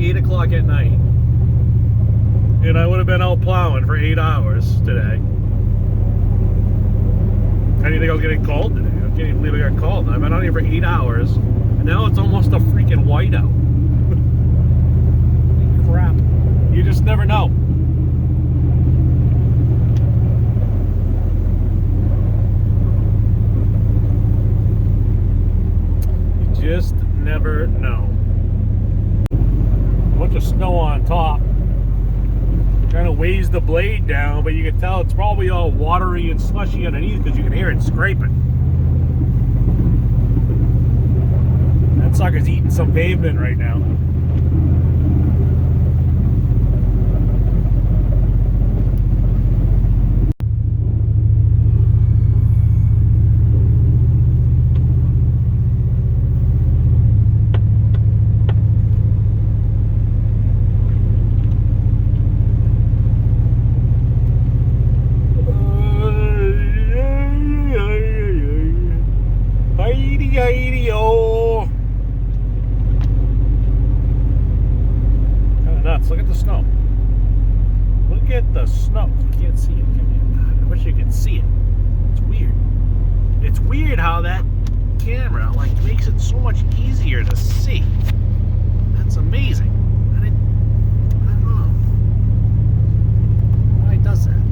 be 8 o'clock at night. And I would have been out plowing for 8 hours today. I didn't think I was getting called today. I can't even believe I got called. I've been out here for 8 hours. And now it's almost a freaking whiteout. Crap. You just never know. Just never know. A bunch of snow on top kind of weighs the blade down, but you can tell it's probably all watery and slushy underneath because you can hear it scraping. That sucker's eating some pavement right now. Look at the snow. Look at the snow. You can't see it, can you? God, I wish you could see it. It's weird. It's weird how that camera makes it so much easier to see. That's amazing. I don't know why it does that.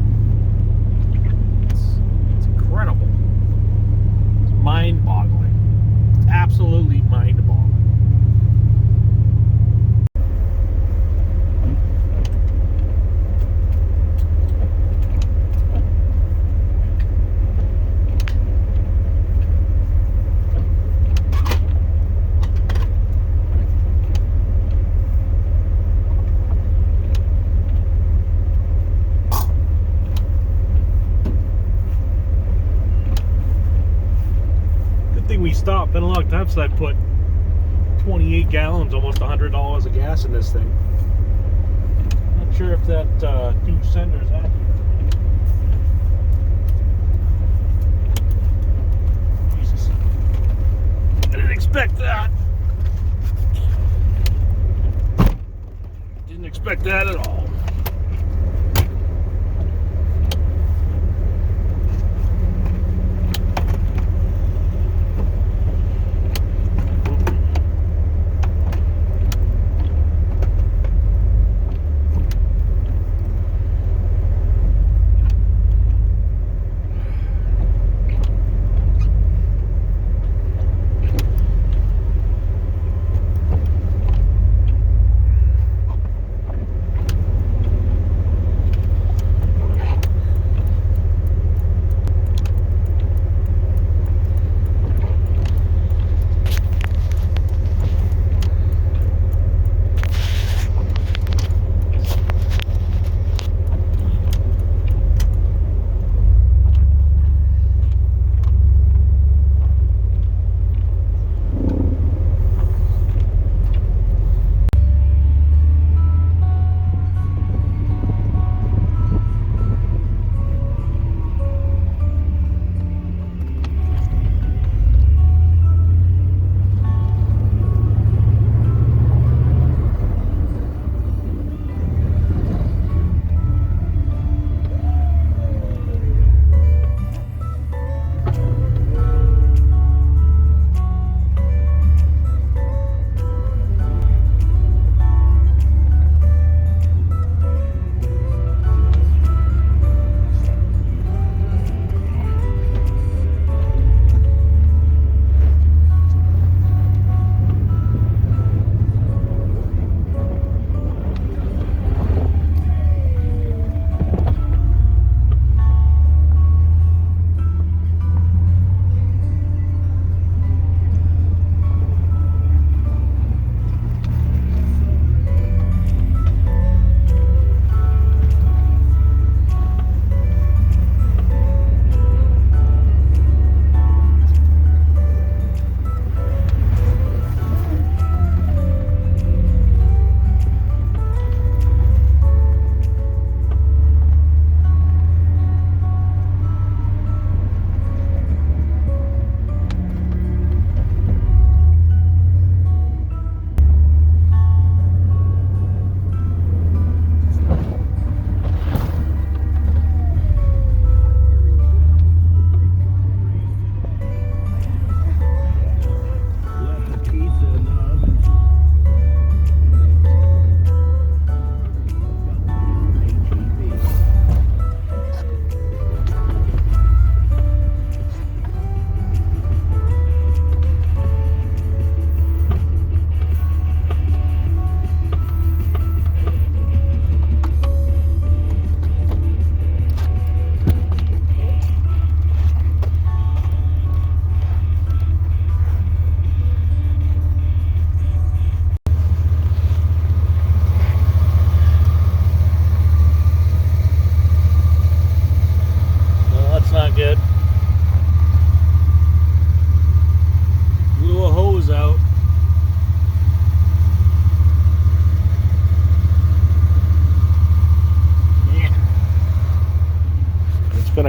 It's incredible. It's mind-boggling. It's absolutely mind-boggling. We stopped. Been a long time since I put 28 gallons, almost $100 of gas in this thing. Not sure if that new sender is accurate. Jesus, I didn't expect that. Didn't expect that at all.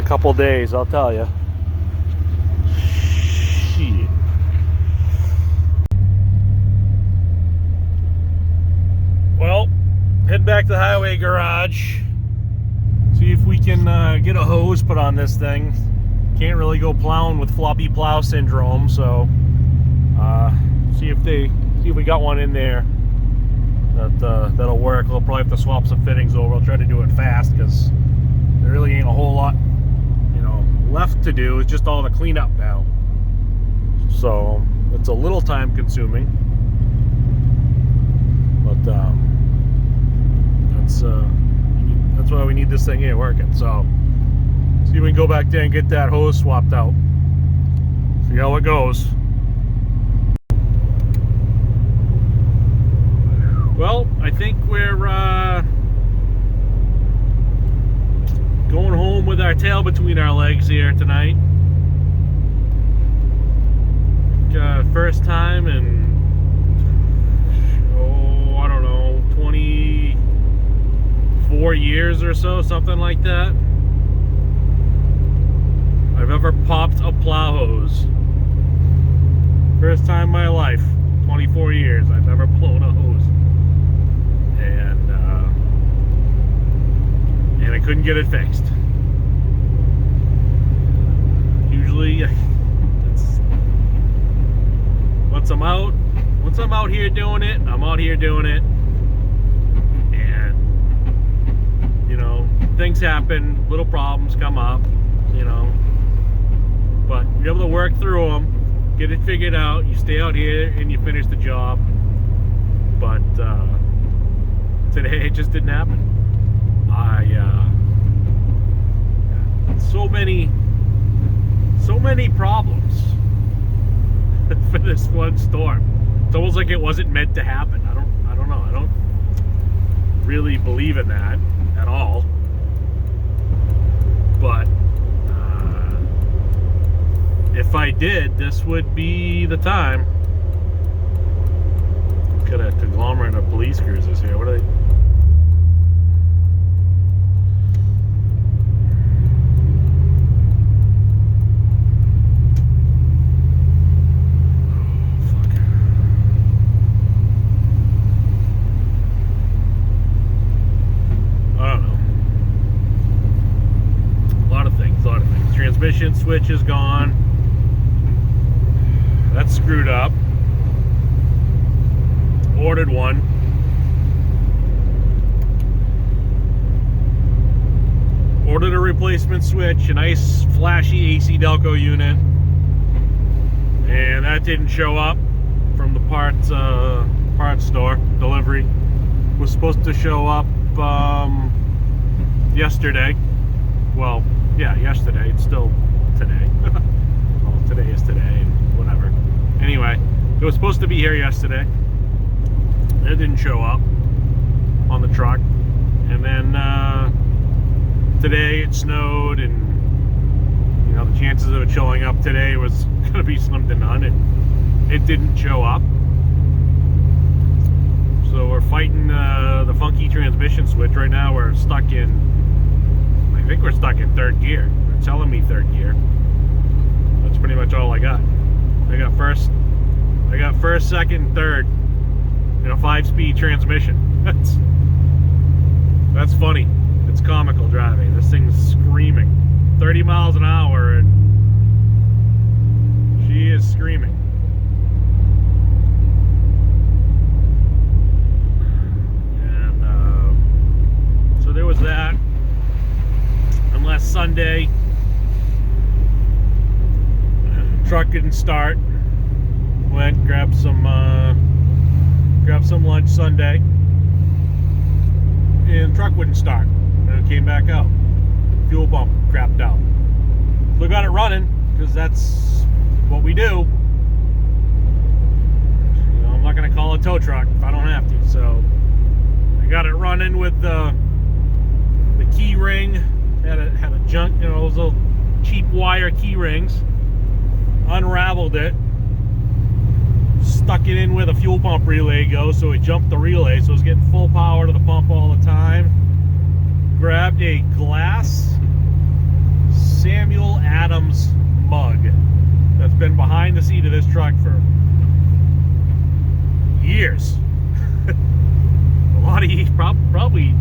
couple days, I'll tell you. Shit. Well, head back to the highway garage. See if we can get a hose put on this thing. Can't really go plowing with floppy plow syndrome, so see if we got one in there that'll work. We'll probably have to swap some fittings over. I'll try to do it fast because there really ain't a whole lot, you know, left to do. It's just all the cleanup now, so it's a little time consuming, but that's why we need this thing here working. So see if we can go back there and get that hose swapped out, see how it goes. Well, I think we're going home with our tail between our legs here tonight. First time in, I don't know, 24 years or so, something like that, I've ever popped a plow hose. First time in my life, 24 years, I've ever blown a hose. And I couldn't get it fixed. Usually, once I'm out here doing it, I'm out here doing it. And, you know, things happen, little problems come up, you know. But you're able to work through them, get it figured out, you stay out here and you finish the job. But today it just didn't happen. So many problems for this one storm. It's almost like it wasn't meant to happen. I don't know. I don't really believe in that at all. But if I did, this would be the time. Got a conglomerate of police cruisers here. What are they? Transmission switch is gone. That's screwed up. Ordered one. Ordered a replacement switch, a nice flashy AC Delco unit, and that didn't show up from the parts store. Delivery was supposed to show up yesterday. Well, yeah, yesterday. It's still today. Well, today is today, and whatever. Anyway, it was supposed to be here yesterday. It didn't show up on the truck. And then today it snowed, and you know, the chances of it showing up today was going to be slim to none, and it didn't show up. So we're fighting the funky transmission switch. Right now we're stuck in, I think we're stuck in third gear. They're telling me third gear. That's pretty much all I got. I got first, second, third in a 5-speed transmission. That's funny. It's comical driving. This thing's screaming 30 miles an hour, and she is screaming. And so there was that. And last Sunday, truck didn't start. Went, grabbed some lunch Sunday, and the truck wouldn't start. And it came back out. Fuel pump crapped out. So I got it running, because that's what we do. You know, I'm not going to call a tow truck if I don't have to. So I got it running with the key ring. Had a junk, you know, those little cheap wire key rings. Unraveled it. Stuck it in where the fuel pump relay goes, so it jumped the relay, so it was getting full power to the pump all the time. Grabbed a glass Samuel Adams mug that's been behind the seat of this truck for years. A lot of years, probably,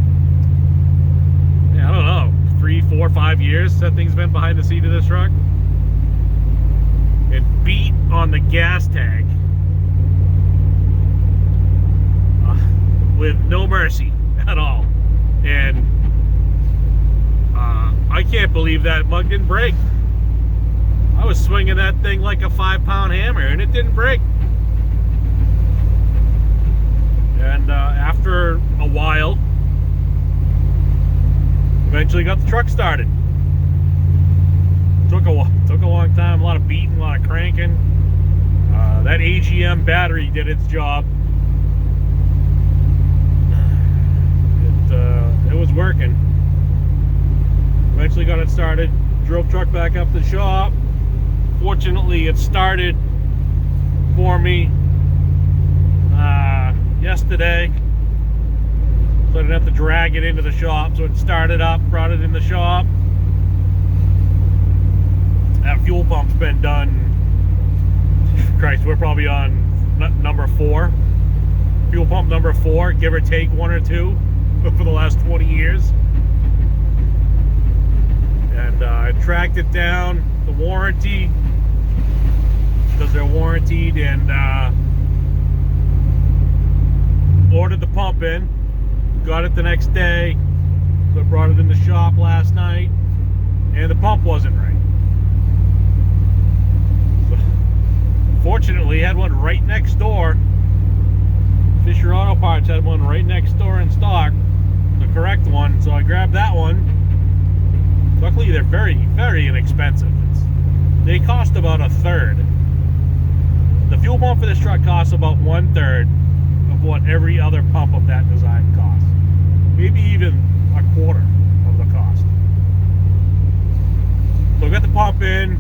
I don't know, 3, 4, 5 years that thing's been behind the seat of this truck. It beat on the gas tank with no mercy at all. And I can't believe that mug didn't break. I was swinging that thing like a 5-pound hammer and it didn't break. And after a while, eventually got the truck started. Took a long time, a lot of beating, a lot of cranking. That AGM battery did its job. It was working. Eventually got it started. Drove truck back up to the shop. Fortunately, it started for me yesterday, so I didn't have to drag it into the shop. So it started up, brought it in the shop. That fuel pump's been done. Christ, we're probably on number 4. Fuel pump number 4, give or take 1 or 2, for the last 20 years. And I tracked it down, the warranty, because they're warranted, and ordered the pump in. Got it the next day, so I brought it in the shop last night, and the pump wasn't right. So, fortunately, had one right next door. Fisher Auto Parts had one right next door in stock, the correct one, so I grabbed that one. Luckily, they're very, very inexpensive. They cost about 1/3. The fuel pump for this truck costs about 1/3 of what every other pump of that design costs. Maybe even 1/4 of the cost. So I got the pump in.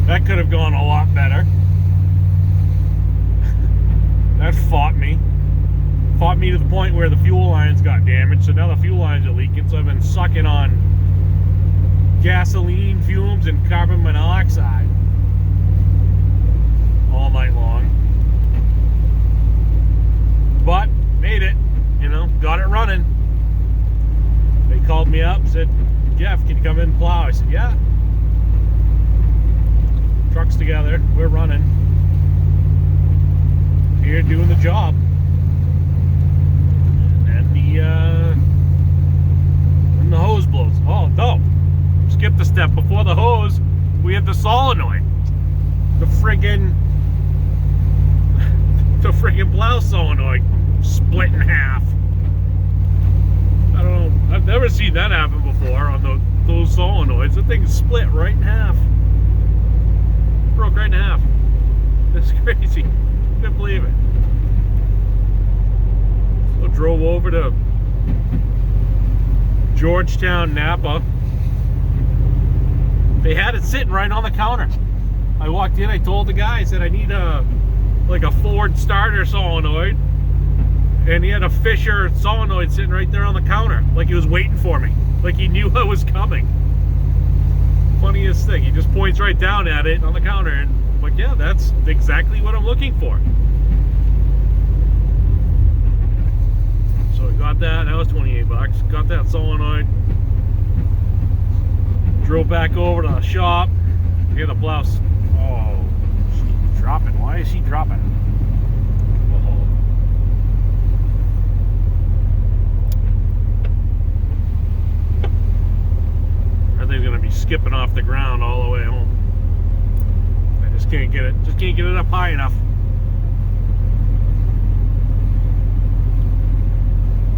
That could have gone a lot better. That fought me. Fought me to the point where the fuel lines got damaged. So now the fuel lines are leaking. So I've been sucking on gasoline fumes and carbon monoxide all night long. But made it, you know, got it running. They called me up, said, "Jeff, can you come in and plow?" I said, "Yeah." Truck's together, we're running. Here doing the job. And the hose blows. Oh no, skipped a step. Before the hose, we had the solenoid. The friggin' plow solenoid split in half. I don't know, I've never seen that happen before on those solenoids. The thing split right in half. Broke right in half. That's crazy. Couldn't believe it. So drove over to Georgetown, Napa. They had it sitting right on the counter. I walked in, I told the guy, I said, "I need a Ford starter solenoid." And he had a Fisher solenoid sitting right there on the counter, like he was waiting for me, like he knew I was coming. Funniest thing, he just points right down at it on the counter, and I'm like, "Yeah, that's exactly what I'm looking for." So I got that was 28 bucks. Got that solenoid. Drove back over to the shop. Hear the blouse. Oh, she's dropping. Why is she dropping? Thing's gonna be skipping off the ground all the way home. I just can't get it. Just can't get it up high enough.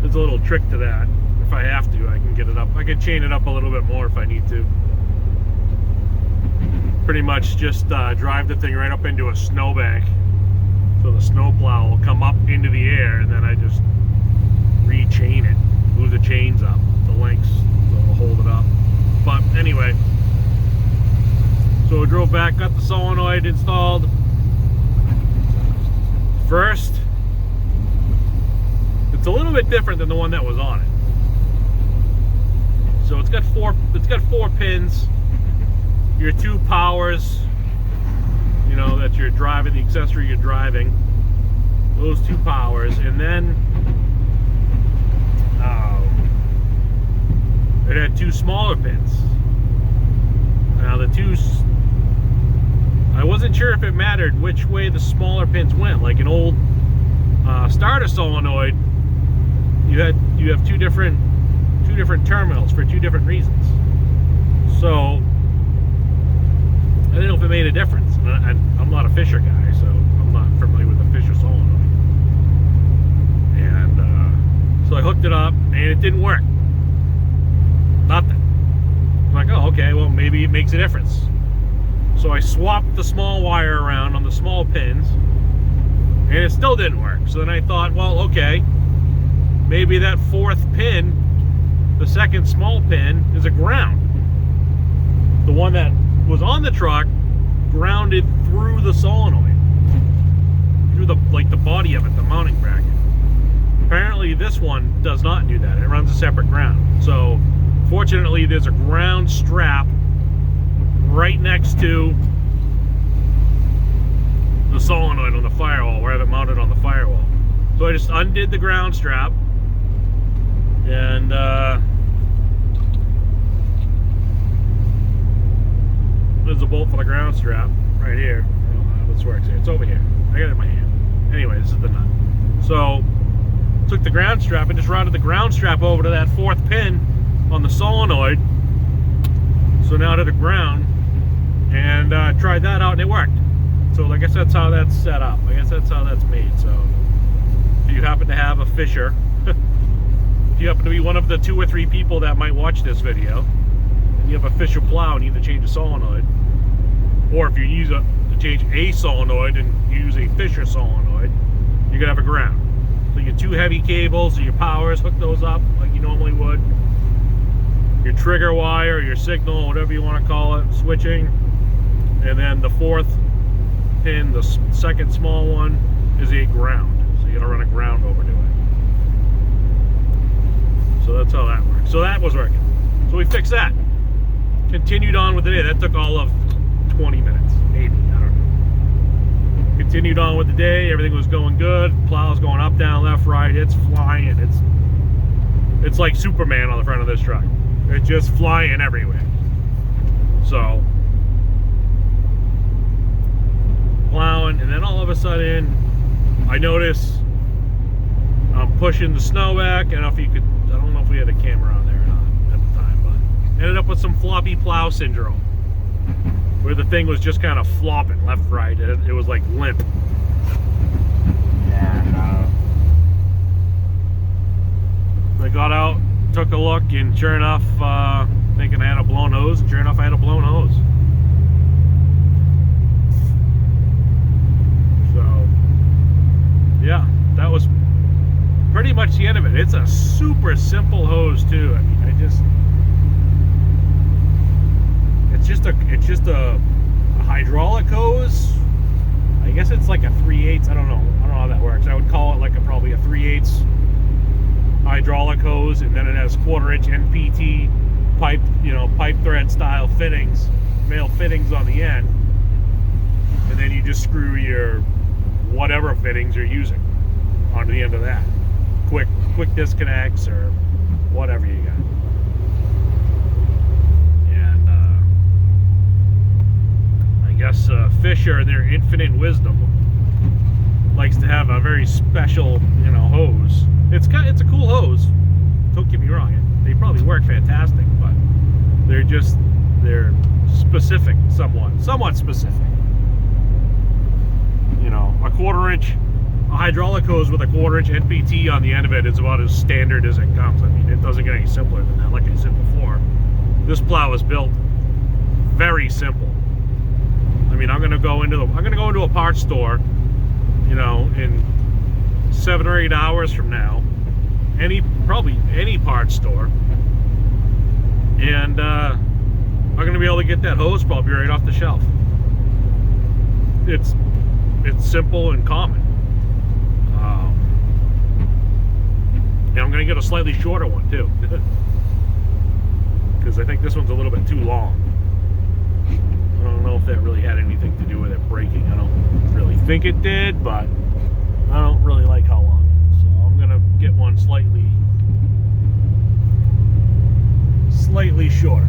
There's a little trick to that. If I have to, I can get it up. I can chain it up a little bit more if I need to. Pretty much just drive the thing right up into a snowbank, so the snow plow will come up into the air, and then I just re-chain it. Move the chains up, the links, so it'll hold it up. But anyway, so we drove back, got the solenoid installed. First, it's a little bit different than the one that was on it. So it's got four pins. Your 2 powers, you know, that you're driving, the accessory you're driving, those 2 powers, and then it had 2 smaller pins. Now I wasn't sure if it mattered which way the smaller pins went. Like an old starter solenoid, you have two different terminals for 2 different reasons. So I didn't know if it made a difference. And I'm not a Fisher guy, so I'm not familiar with the Fisher solenoid. And so I hooked it up, and it didn't work. Nothing. I'm like, oh, okay, well, maybe it makes a difference. So I swapped the small wire around on the small pins, and it still didn't work. So then I thought, well, okay, maybe that 4th pin, the 2nd small pin, is a ground. The one that was on the truck grounded through the solenoid, through the body of it, the mounting bracket. Apparently this one does not do that. It runs a separate ground. So fortunately there's a ground strap right next to the solenoid on the firewall, where I have it mounted on the firewall. So I just undid the ground strap, and there's a bolt for the ground strap right here. I don't know how this works here. It's over here. I got it in my hand. Anyway, this is the nut. So took the ground strap and just routed the ground strap over to that 4th pin on the solenoid. So now to the ground, and tried that out, and it worked. So I guess that's how that's set up. I guess that's how that's made. So if you happen to have a Fisher, if you happen to be one of the 2 or 3 people that might watch this video, and you have a Fisher plow and you need to change a solenoid, or if you use to change a solenoid and use a Fisher solenoid, you're gonna have a ground. So your 2 heavy cables or your powers, hook those up like you normally would. Your trigger wire, your signal, whatever you want to call it, switching, and then the 4th pin, the 2nd small one, is a ground. So you gotta run a ground over to it. So that's how that works. So that was working. So we fixed that. Continued on with the day. That took all of 20 minutes, maybe, I don't know. Continued on with the day. Everything was going good. Plow's going up, down, left, right. It's flying. It's like Superman on the front of this truck. It's just flying everywhere. So plowing, and then all of a sudden I notice I'm pushing the snow back. I don't know if we had a camera on there or not at the time, but ended up with some floppy plow syndrome, where the thing was just kind of flopping left, right. It was like limp. And I got out, took a look, and sure enough, thinking I had a blown hose, and sure enough I had a blown hose. So yeah, that was pretty much the end of it. It's a super simple hose too. I mean, it's just a hydraulic hose. I guess it's like a 3/8. I don't know how that works. I would call it like probably a 3/8 hydraulic hose, and then it has 1/4-inch NPT pipe, pipe thread style fittings, male fittings on the end, and then you just screw your whatever fittings you're using onto the end of that. Quick disconnects or whatever you got. And I guess Fisher, in their infinite wisdom, likes to have a very special, hose. It's a cool hose. Don't get me wrong. They probably work fantastic, but they're specific, somewhat specific. A 1/4-inch hydraulic hose with a 1/4-inch NPT on the end of it is about as standard as it comes. I mean, it doesn't get any simpler than that. Like I said before, this plow is built very simple. I mean, I'm gonna go into a parts store, in 7 or 8 hours from now, probably any parts store, and I'm gonna be able to get that hose probably right off the shelf. It's simple and common. And I'm gonna get a slightly shorter one too. because I think this one's a little bit too long. I don't know if that really had anything to do with it breaking. I don't really think it did, but I don't really like how long it is. So I'm gonna get one slightly shorter.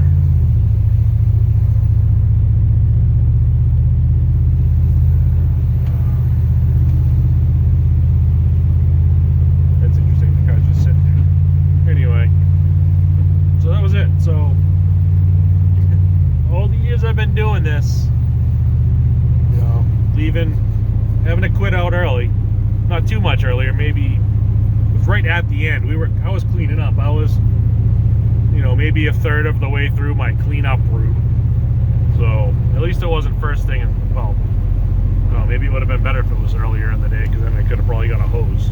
That's interesting, the car's just sitting there. Anyway, so that was it. So all the years I've been doing this, you know, having to quit out early, not too much earlier, maybe it was right at the end. I was cleaning up. I was, you know, maybe a third of the way through my cleanup route. So at least it wasn't first thing. And well, I don't know, maybe it would have been better if it was earlier in the day, because then I could have probably got a hose.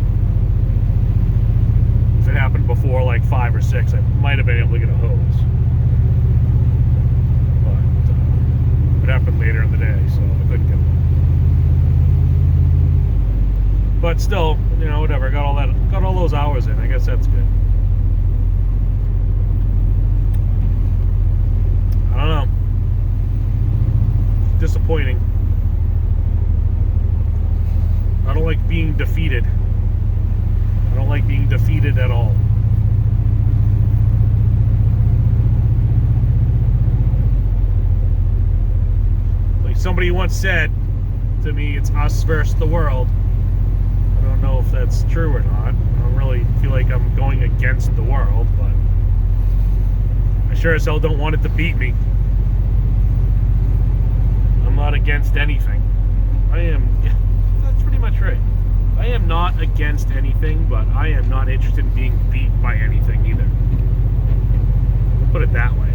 If it happened before like 5 or 6, I might have been able to get a hose. But it happened later in the day, so I couldn't get one. But still, you know, whatever. Got all those hours in. I guess that's good. I don't know. Disappointing. I don't like being defeated. I don't like being defeated at all. Like somebody once said to me, it's us versus the world. I don't know if that's true or not. I don't really feel like I'm going against the world, but I sure as hell don't want it to beat me. I'm not against anything. That's pretty much right. I am not against anything, but I am not interested in being beat by anything either. We'll put it that way.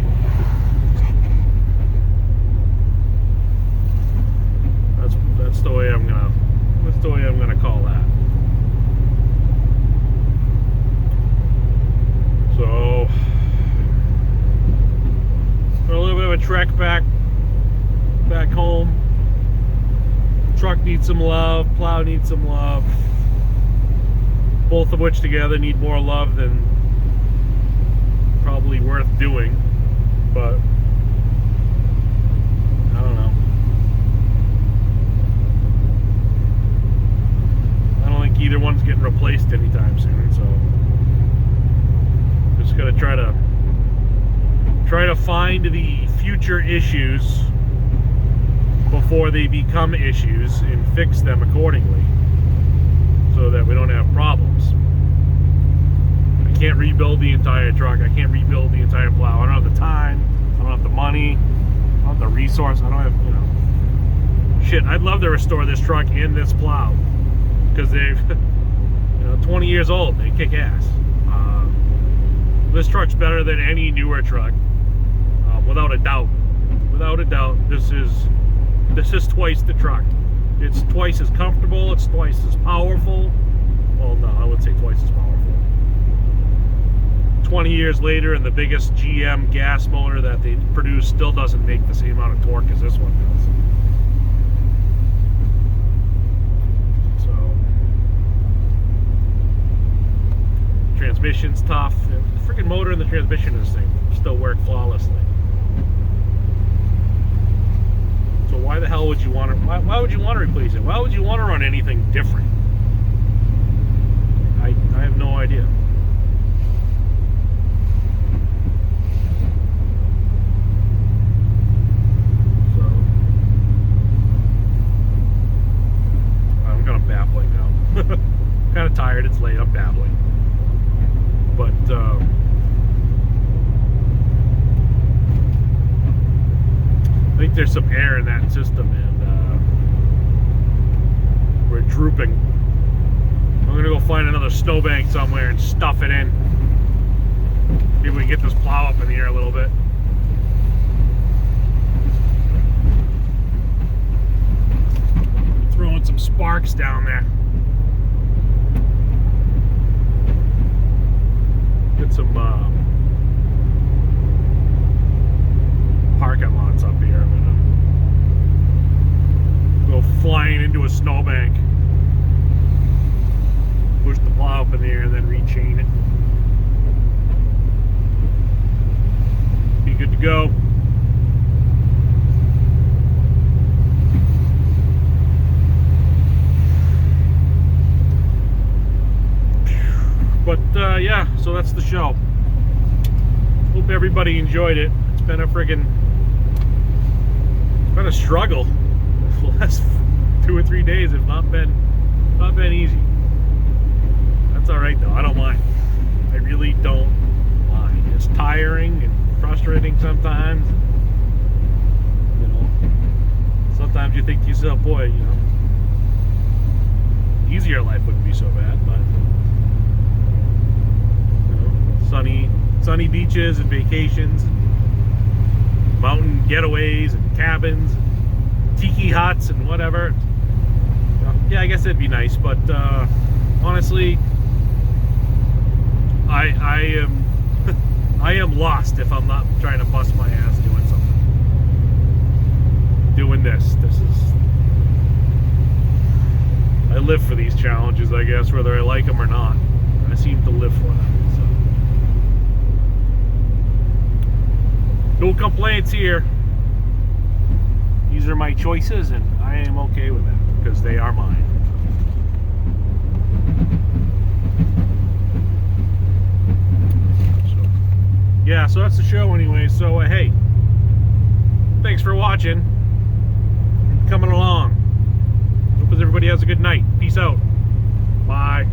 That's the way I'm gonna call that. So a little bit of a trek back home. Truck needs some love, plow needs some love. Both of which together need more love than probably worth doing. But I don't know. I don't think either one's getting replaced anytime soon, so just gotta try to find the future issues before they become issues and fix them accordingly so that we don't have problems. I can't rebuild the entire truck. I can't rebuild the entire plow. I don't have the time. I don't have the money. I don't have the resource. I don't have, you know, shit. I'd love to restore this truck and this plow because they've, you know, 20 years old. They kick ass. This truck's better than any newer truck, without a doubt. Without a doubt, this is twice the truck. It's twice as comfortable. It's twice as powerful. Well, no, I wouldn't say twice as powerful. 20 years later, and the biggest GM gas motor that they produce still doesn't make the same amount of torque as this one does. So, transmission's tough. The freaking motor and the transmission in this thing still work flawlessly. So why the hell would you want to? Why would you want to replace it? Why would you want to run anything different? I have no idea. So I'm kind of babbling now. Kind of tired. It's late. I'm babbling. But I think there's some air in that system, and we're drooping. I'm gonna go find another snowbank somewhere and stuff it in. Maybe we can get this plow up in the air a little bit. Throwing some sparks down there. Get some parking lots up here. I'm gonna go flying into a snowbank, push the plow up in the air, and then rechain it. Be good to go. But yeah, so that's the show. Hope everybody enjoyed it. It's been a struggle. The last 2 or 3 days have not been easy. That's all right though. I don't mind. I really don't mind. It's tiring and frustrating sometimes. You know, sometimes you think to yourself, boy, you know, easier life wouldn't be so bad, but you know, sunny beaches and vacations, and mountain getaways and cabins, and tiki huts and whatever. Yeah, I guess that'd be nice, but honestly, I am lost if I'm not trying to bust my ass doing something. Doing this. I live for these challenges, I guess, whether I like them or not. I seem to live for them. So. No complaints here. These are my choices, and I am okay with them because they are mine. Yeah, so that's the show anyway. So, hey, thanks for watching. Coming along. Hope everybody has a good night. Peace out. Bye.